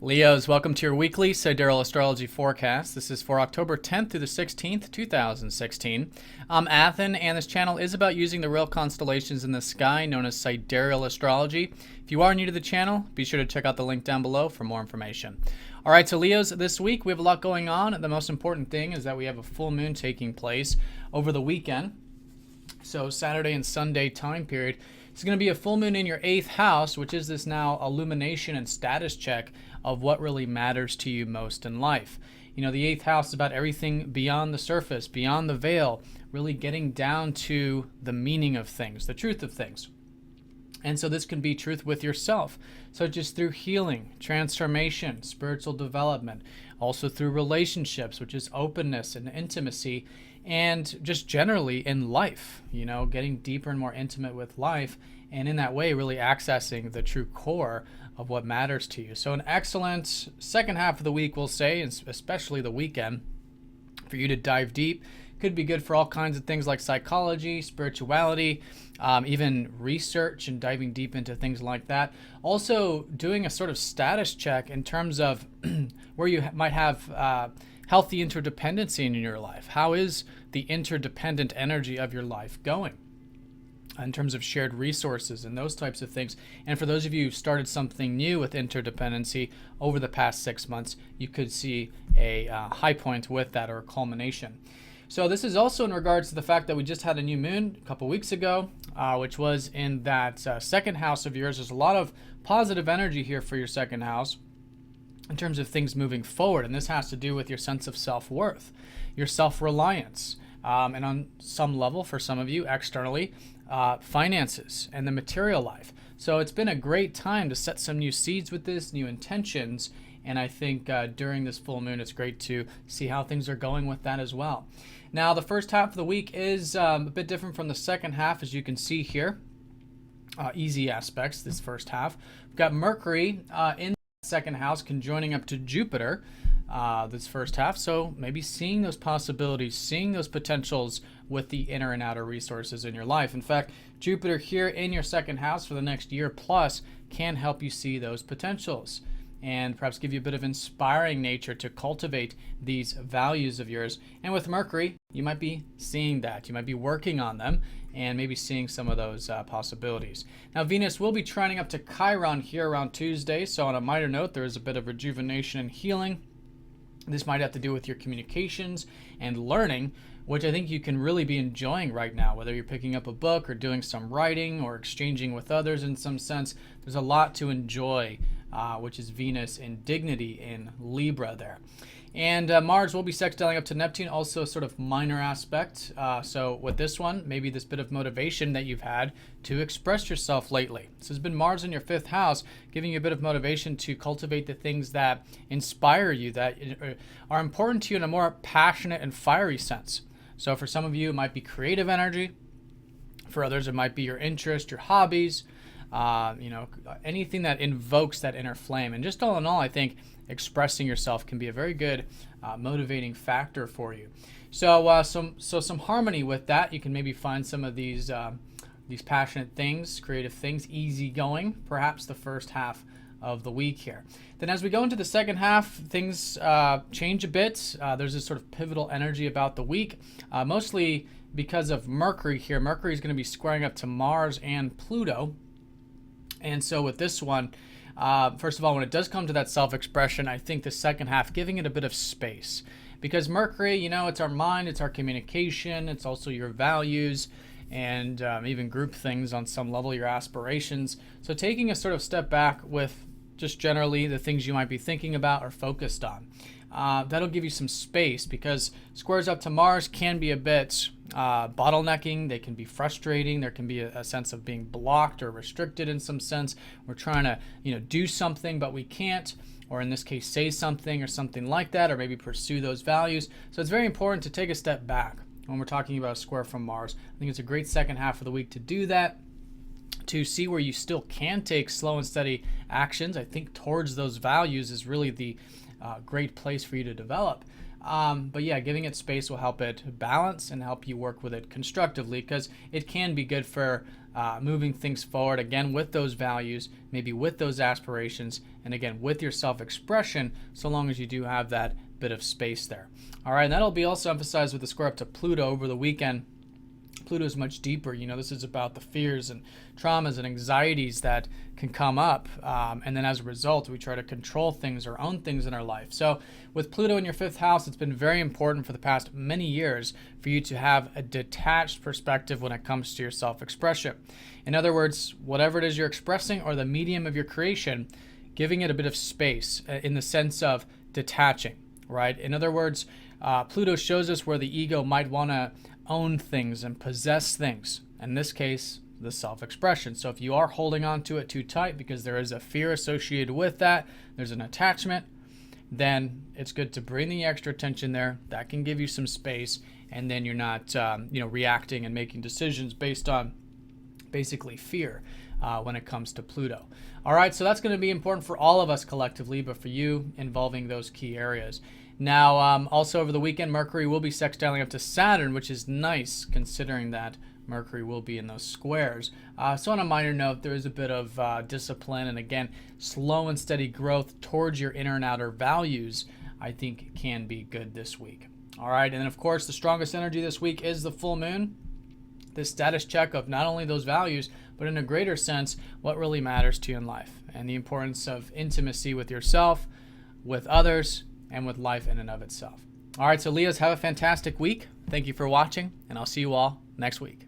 Leos, welcome to your weekly Sidereal Astrology forecast. This is for October 10th through the 16th, 2016. I'm Athen, and this channel is about using the real constellations in the sky, known as Sidereal Astrology. If you are new to the channel, be sure to check out the link down below for more information. All right, so Leos, this week we have a lot going on. The most important thing is that we have a full moon taking place over the weekend. So Saturday and Sunday time period. It's going to be a full moon in your 8th house, which is this now illumination and status check of what really matters to you most in life. You know, the 8th house is about everything beyond the surface, beyond the veil, really getting down to the meaning of things, the truth of things. And so this can be truth with yourself, such as through healing, transformation, spiritual development, also through relationships, which is openness and intimacy, and just generally in life, you know, getting deeper and more intimate with life, and in that way really accessing the true core of what matters to you. So an excellent second half of the week, we'll say, and especially the weekend, for you to dive deep. Could be good for all kinds of things like psychology, spirituality, even research and diving deep into things like that. Also doing a sort of status check in terms of where you might have healthy interdependency in your life. How is the interdependent energy of your life going in terms of shared resources and those types of things? And for those of you who started something new with interdependency over the past 6 months, you could see a high point with that, or a culmination. So this is also in regards to the fact that we just had a new moon a couple weeks ago, which was in that second house of yours. There's a lot of positive energy here for your second house in terms of things moving forward. And this has to do with your sense of self-worth, your self-reliance, and on some level, for some of you, externally, finances and the material life. So it's been a great time to set some new seeds with this, new intentions. And I think during this full moon, it's great to see how things are going with that as well. Now, the first half of the week is a bit different from the second half, as you can see here. Easy aspects this first half. We've got Mercury in the second house conjoining up to Jupiter this first half. So maybe seeing those possibilities, seeing those potentials with the inner and outer resources in your life. In fact, Jupiter here in your second house for the next year plus can help you see those potentials, and perhaps give you a bit of inspiring nature to cultivate these values of yours. And with Mercury, you might be seeing that. You might be working on them and maybe seeing some of those possibilities. Now, Venus will be trining up to Chiron here around Tuesday. So on a minor note, there is a bit of rejuvenation and healing. This might have to do with your communications and learning, which I think you can really be enjoying right now, whether you're picking up a book or doing some writing or exchanging with others in some sense. There's a lot to enjoy, which is Venus in dignity in Libra there. And Mars will be sextiling up to Neptune, also sort of minor aspect. So with this one, maybe this bit of motivation that you've had to express yourself lately. This has been Mars in your 5th house, giving you a bit of motivation to cultivate the things that inspire you, that are important to you in a more passionate and fiery sense. So for some of you, it might be creative energy. For others, it might be your interest, your hobbies, you know, anything that invokes that inner flame. And just all in all, I think expressing yourself can be a very good motivating factor for you. So some harmony with that. You can maybe find some of these passionate things, creative things, easygoing, perhaps the first half of the week here. Then as we go into the second half, things change a bit. There's this sort of pivotal energy about the week, mostly because of Mercury here. Mercury is going to be squaring up to Mars and Pluto. And so with this one, first of all, when it does come to that self-expression, I think the second half, giving it a bit of space. Because Mercury, you know, it's our mind, it's our communication, it's also your values, and even group things on some level, your aspirations. So taking a sort of step back with just generally the things you might be thinking about or focused on. That'll give you some space, because squares up to Mars can be a bit bottlenecking. They can be frustrating. There can be a sense of being blocked or restricted in some sense. We're trying to, you know, do something, but we can't, or in this case, say something or something like that, or maybe pursue those values. So it's very important to take a step back when we're talking about a square from Mars. I think it's a great second half of the week to do that, to see where you still can take slow and steady actions. I think towards those values is really the great place for you to develop. But yeah, giving it space will help it balance and help you work with it constructively, because it can be good for moving things forward, again, with those values, maybe with those aspirations, and again, with your self-expression, so long as you do have that bit of space there. All right, and that'll be also emphasized with the square up to Pluto over the weekend. Pluto is much deeper. This is about the fears and traumas and anxieties that can come up. And then as a result, we try to control things or own things in our life. So with Pluto in your 5th house, it's been very important for the past many years for you to have a detached perspective when it comes to your self-expression. In other words, whatever it is you're expressing or the medium of your creation, giving it a bit of space in the sense of detaching, right? In other words, Pluto shows us where the ego might want to own things and possess things. In this case, the self-expression. So if you are holding on to it too tight because there is a fear associated with that, there's an attachment, then it's good to bring the extra attention there. That can give you some space, and then you're not reacting and making decisions based on basically fear when it comes to Pluto. All right, so that's going to be important for all of us collectively, but for you, involving those key areas. Now, also over the weekend, Mercury will be sextiling up to Saturn, which is nice considering that Mercury will be in those squares. So on a minor note, there is a bit of discipline, and again, slow and steady growth towards your inner and outer values, I think can be good this week. All right, and then of course, the strongest energy this week is the full moon. This status check of not only those values, but in a greater sense, what really matters to you in life, and the importance of intimacy with yourself, with others, and with life in and of itself. All right, so Leos, have a fantastic week. Thank you for watching, and I'll see you all next week.